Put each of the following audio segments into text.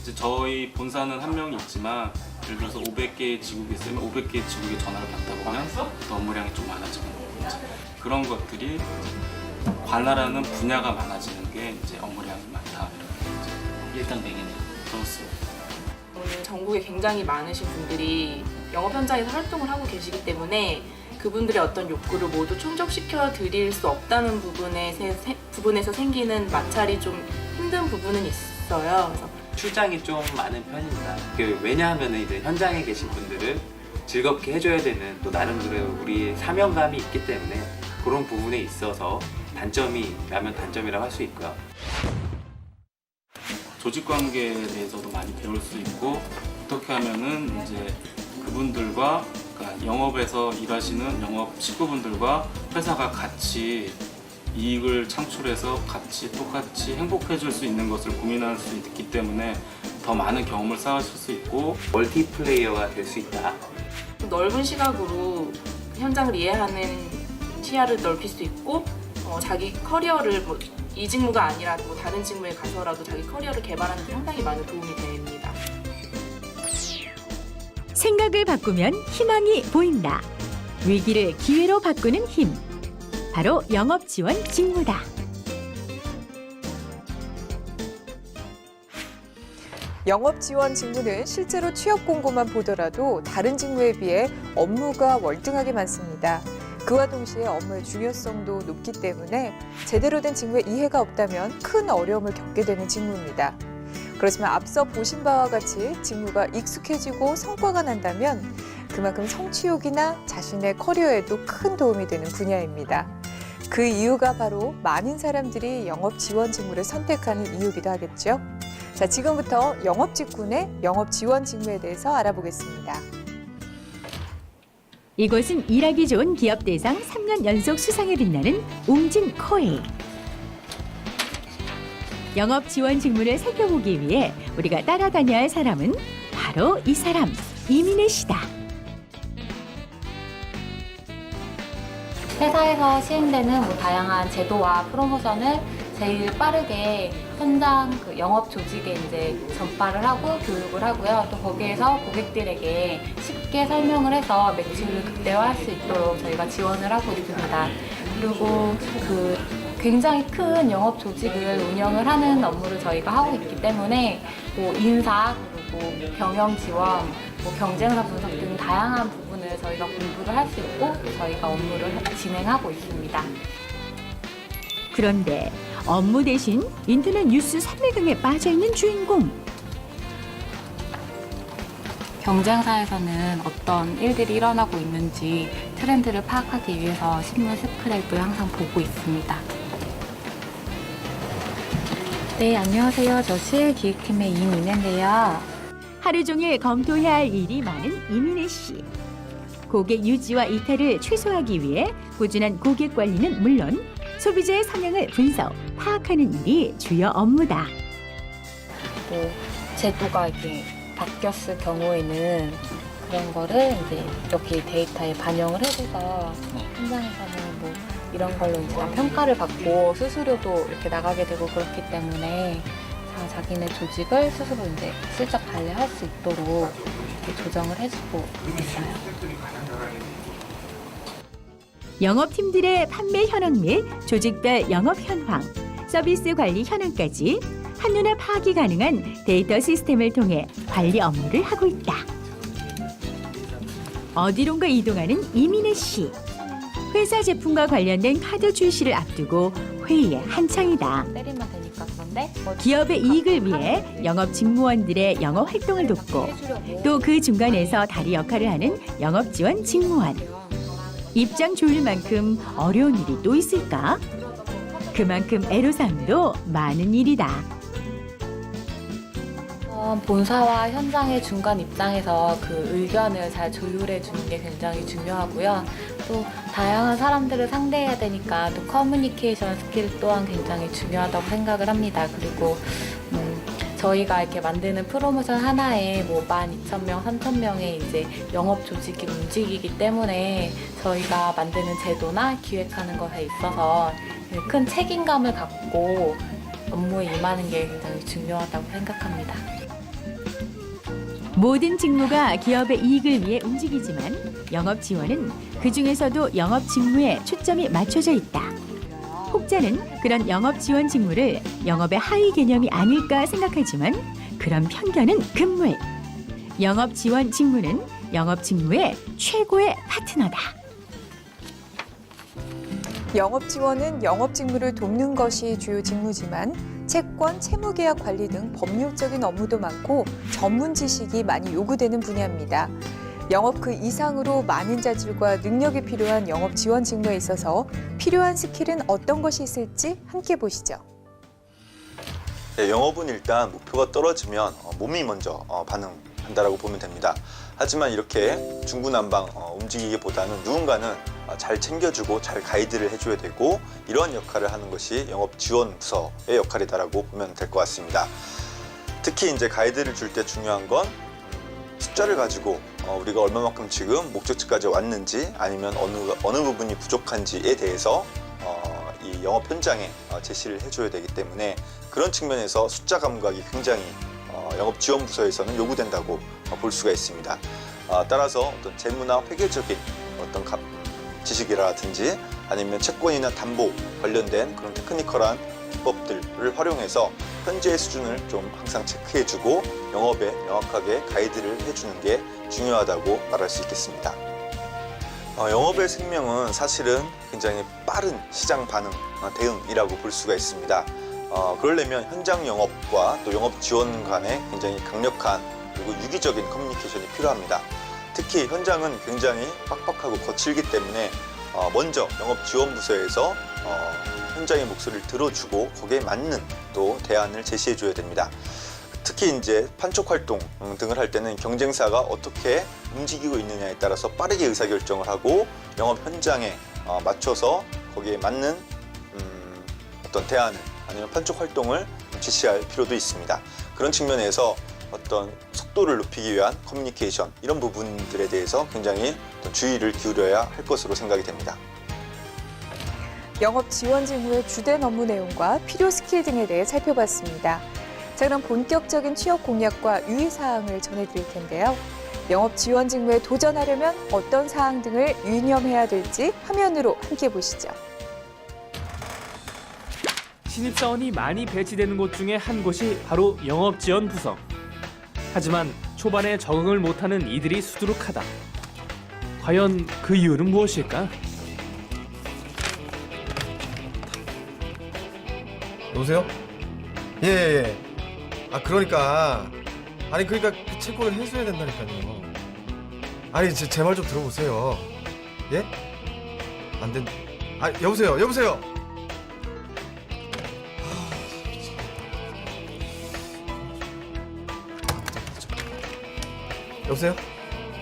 이제 저희 본사는 한 명이 있지만 예를 들어서 500개의 지국이 있으면 500개의 지국에 전화를 받다 보면 또 업무량이 좀 많아지는 거죠. 그런 것들이 이제 관할하는 분야가 많아지는 게 이제 업무량이 많다. 일당백이네요. 그렇습니다. 오늘 전국에 굉장히 많으신 분들이 영업 현장에서 활동을 하고 계시기 때문에 그분들의 어떤 욕구를 모두 충족시켜 드릴 수 없다는 부분에서 생기는 마찰이 좀 힘든 부분은 있어요. 그래서 출장이 좀 많은 편입니다. 왜냐하면 이제 현장에 계신 분들을 즐겁게 해줘야 되는 또 나름대로 우리의 사명감이 있기 때문에 그런 부분에 있어서 단점이라면 단점이라고 할 수 있고요. 조직 관계에 대해서도 많이 배울 수 있고 어떻게 하면은 이제 그분들과 그러니까 영업에서 일하시는 영업 식구분들과 회사가 같이 이익을 창출해서 같이 똑같이 행복해질 수 있는 것을 고민할 수 있기 때문에 더 많은 경험을 쌓으실 수 있고 멀티플레이어가 될 수 있다. 넓은 시각으로 현장을 이해하는 시야를 넓힐 수 있고 자기 커리어를 이 직무가 아니라 다른 직무에 가서라도 자기 커리어를 개발하는 데 상당히 많은 도움이 됩니다. 생각을 바꾸면 희망이 보인다. 위기를 기회로 바꾸는 힘. 바로 영업 지원 직무다. 영업 지원 직무는 실제로 취업 공고만 보더라도 다른 직무에 비해 업무가 월등하게 많습니다. 그와 동시에 업무의 중요성도 높기 때문에 제대로 된 직무에 이해가 없다면 큰 어려움을 겪게 되는 직무입니다. 그렇지만 앞서 보신 바와 같이 직무가 익숙해지고 성과가 난다면 그만큼 성취욕이나 자신의 커리어에도 큰 도움이 되는 분야입니다. 그 이유가 바로 많은 사람들이 영업 지원 직무를 선택하는 이유기도 하겠죠. 자, 지금부터 영업 직군의 영업 지원 직무에 대해서 알아보겠습니다. 이곳은 일하기 좋은 기업 대상 3년 연속 수상에 빛나는 웅진 코웨이. 영업 지원 직무를 살펴보기 위해 우리가 따라다녀야 할 사람은 바로 이 사람, 이민혜 씨다. 회사에서 시행되는 다양한 제도와 프로모션을 제일 빠르게 현장 영업 조직에 이제 전파를 하고 교육을 하고요. 또 거기에서 고객들에게 쉽게 설명을 해서 매출을 극대화할 수 있도록 저희가 지원을 하고 있습니다. 그리고 굉장히 큰 영업 조직을 운영을 하는 업무를 저희가 하고 있기 때문에 인사, 그리고 경영 지원, 경쟁사 분석 등 다양한 부분을 저희가 공부를 할 수 있고 저희가 업무를 진행하고 있습니다. 그런데 업무 대신 인터넷 뉴스 3매경에 빠져있는 주인공. 경쟁사에서는 어떤 일들이 일어나고 있는지 트렌드를 파악하기 위해서 신문 스크랩을 항상 보고 있습니다. 네, 안녕하세요. 저 실기획팀의 이민혜인데요. 하루 종일 검토해야 할 일이 많은 이민혜 씨. 고객 유지와 이탈을 최소화하기 위해 꾸준한 고객 관리는 물론 소비자의 성향을 분석, 파악하는 일이 주요 업무다. 제도가 이렇게 바뀌었을 경우에는 그런 거를 이제 여기 데이터에 반영을 해줘서 현장에서는 이런 걸로 이제 평가를 받고 수수료도 이렇게 나가게 되고 그렇기 때문에 자기네 조직을 스스로 이제 슬쩍 관리할 수 있도록 이렇게 조정을 해주고 있어요. 영업팀들의 판매 현황 및 조직별 영업 현황, 서비스 관리 현황까지 한눈에 파악이 가능한 데이터 시스템을 통해 관리 업무를 하고 있다. 어디론가 이동하는 이민혜 씨. 회사 제품과 관련된 카드 출시를 앞두고 회의에 한창이다. 때리면 되니까 그런데 기업의 이익을 위해 영업 직무원들의 영업 활동을 돕고 또 그 중간에서 다리 역할을 하는 영업 지원 직무원. 입장 조일 만큼 어려운 일이 또 있을까? 그만큼 애로사항도 많은 일이다. 본사와 현장의 중간 입장에서 그 의견을 잘 조율해 주는 게 굉장히 중요하고요. 또 다양한 사람들을 상대해야 되니까 또 커뮤니케이션 스킬 또한 굉장히 중요하다고 생각을 합니다. 그리고 저희가 이렇게 만드는 프로모션 하나에 12,000명, 3,000명의 이제 영업 조직이 움직이기 때문에 저희가 만드는 제도나 기획하는 것에 있어서 큰 책임감을 갖고 업무에 임하는 게 굉장히 중요하다고 생각합니다. 모든 직무가 기업의 이익을 위해 움직이지만 영업 지원은 그 중에서도 영업 직무에 초점이 맞춰져 있다. 혹자는 그런 영업 지원 직무를 영업의 하위 개념이 아닐까 생각하지만 그런 편견은 금물. 영업 지원 직무는 영업 직무의 최고의 파트너다. 영업 지원은 영업 직무를 돕는 것이 주요 직무지만 채권, 채무계약 관리 등 법률적인 업무도 많고 전문 지식이 많이 요구되는 분야입니다. 영업 그 이상으로 많은 자질과 능력이 필요한 영업 지원 직무에 있어서 필요한 스킬은 어떤 것이 있을지 함께 보시죠. 네, 영업은 일단 목표가 떨어지면 몸이 먼저 반응한다라고 보면 됩니다. 하지만 이렇게 중구난방 움직이기보다는 누군가는 잘 챙겨주고 잘 가이드를 해줘야 되고 이러한 역할을 하는 것이 영업 지원 부서의 역할이다라고 보면 될 것 같습니다. 특히 이제 가이드를 줄 때 중요한 건 숫자를 가지고 우리가 얼마만큼 지금 목적지까지 왔는지 아니면 어느 부분이 부족한지에 대해서 이 영업 현장에 제시를 해줘야 되기 때문에 그런 측면에서 숫자 감각이 굉장히 영업지원부서에서는 요구된다고 볼 수가 있습니다. 따라서 어떤 재무나 회계적인 어떤 지식이라든지 아니면 채권이나 담보 관련된 그런 테크니컬한 기법들을 활용해서 현재의 수준을 좀 항상 체크해주고 영업에 명확하게 가이드를 해주는 게 중요하다고 말할 수 있겠습니다. 영업의 생명은 사실은 굉장히 빠른 시장 반응, 대응이라고 볼 수가 있습니다. 그러려면 현장 영업과 또 영업 지원 간에 굉장히 강력한 그리고 유기적인 커뮤니케이션이 필요합니다. 특히 현장은 굉장히 빡빡하고 거칠기 때문에 먼저 영업지원부서에서 현장의 목소리를 들어주고 거기에 맞는 또 대안을 제시해줘야 됩니다. 특히 이제 판촉 활동 등을 할 때는 경쟁사가 어떻게 움직이고 있느냐에 따라서 빠르게 의사결정을 하고 영업 현장에 맞춰서 거기에 맞는 어떤 대안을 아니면 판촉 활동을実施할 필요도 있습니다. 그런 측면에서 어떤 속도를 높이기 위한 커뮤니케이션 이런 부분들에 대해서 굉장히 주의를 기울여야 할 것으로 생각이 됩니다. 영업 지원 직무의 주된 업무 내용과 필요 스킬 등에 대해 살펴봤습니다. 자, 그럼 본격적인 취업 공략과 유의사항을 전해드릴 텐데요. 영업 지원 직무에 도전하려면 어떤 사항 등을 유념해야 될지 화면으로 함께 보시죠. 신입사원이 많이 배치되는 곳 중에 한 곳이 바로 영업지원부서. 하지만 초반에 적응을 못하는 이들이 수두룩하다. 과연 그 이유는 무엇일까? 여보세요? 예. 그러니까 그 채권을 해소해야 된다니까요. 아니 제 말 좀 들어보세요. 예? 안 된. 여보세요. 여보세요?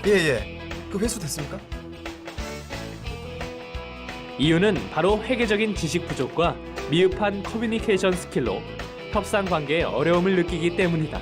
예. 그 회수 됐습니까? 이유는 바로 회계적인 지식 부족과 미흡한 커뮤니케이션 스킬로 협상 관계에 어려움을 느끼기 때문이다.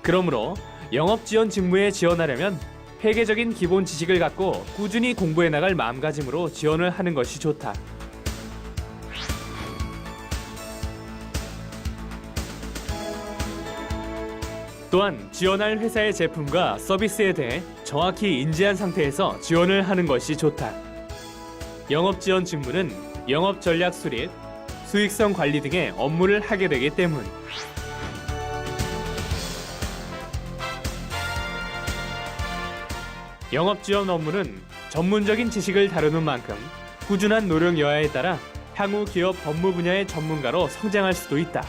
그러므로 영업 지원 직무에 지원하려면 회계적인 기본 지식을 갖고 꾸준히 공부해 나갈 마음가짐으로 지원을 하는 것이 좋다. 또한 지원할 회사의 제품과 서비스에 대해 정확히 인지한 상태에서 지원을 하는 것이 좋다. 영업 지원 직무는 영업 전략 수립, 수익성 관리 등의 업무를 하게 되기 때문. 영업 지원 업무는 전문적인 지식을 다루는 만큼 꾸준한 노력 여하에 따라 향후 기업 법무 분야의 전문가로 성장할 수도 있다.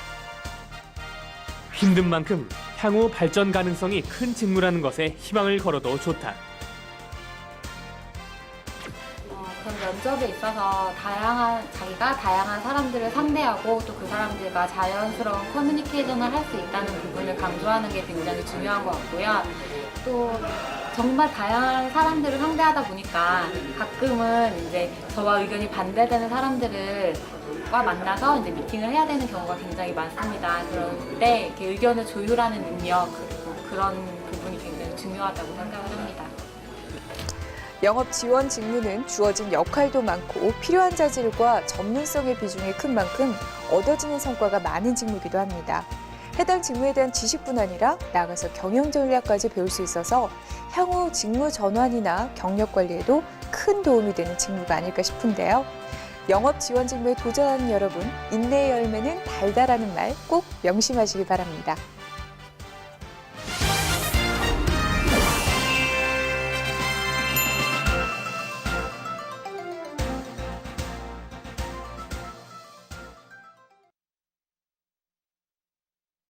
힘든 만큼 향후 발전 가능성이 큰 직무라는 것에 희망을 걸어도 좋다. 그런 면접에 있어서 자기가 다양한 사람들을 상대하고 또 그 사람들과 자연스러운 커뮤니케이션을 할 수 있다는 부분을 강조하는 게 굉장히 중요한 것 같고요. 또 정말 다양한 사람들을 상대하다 보니까 가끔은 이제 저와 의견이 반대되는 사람들과 만나서 이제 미팅을 해야 되는 경우가 굉장히 많습니다. 그럴 때 이렇게 의견을 조율하는 능력, 그리고 그런 부분이 굉장히 중요하다고 생각을 합니다. 영업 지원 직무는 주어진 역할도 많고 필요한 자질과 전문성의 비중이 큰 만큼 얻어지는 성과가 많은 직무이기도 합니다. 해당 직무에 대한 지식뿐 아니라 나아가서 경영 전략까지 배울 수 있어서 향후 직무 전환이나 경력 관리에도 큰 도움이 되는 직무가 아닐까 싶은데요. 영업 지원 직무에 도전하는 여러분, 인내의 열매는 달달하는 말 꼭 명심하시기 바랍니다.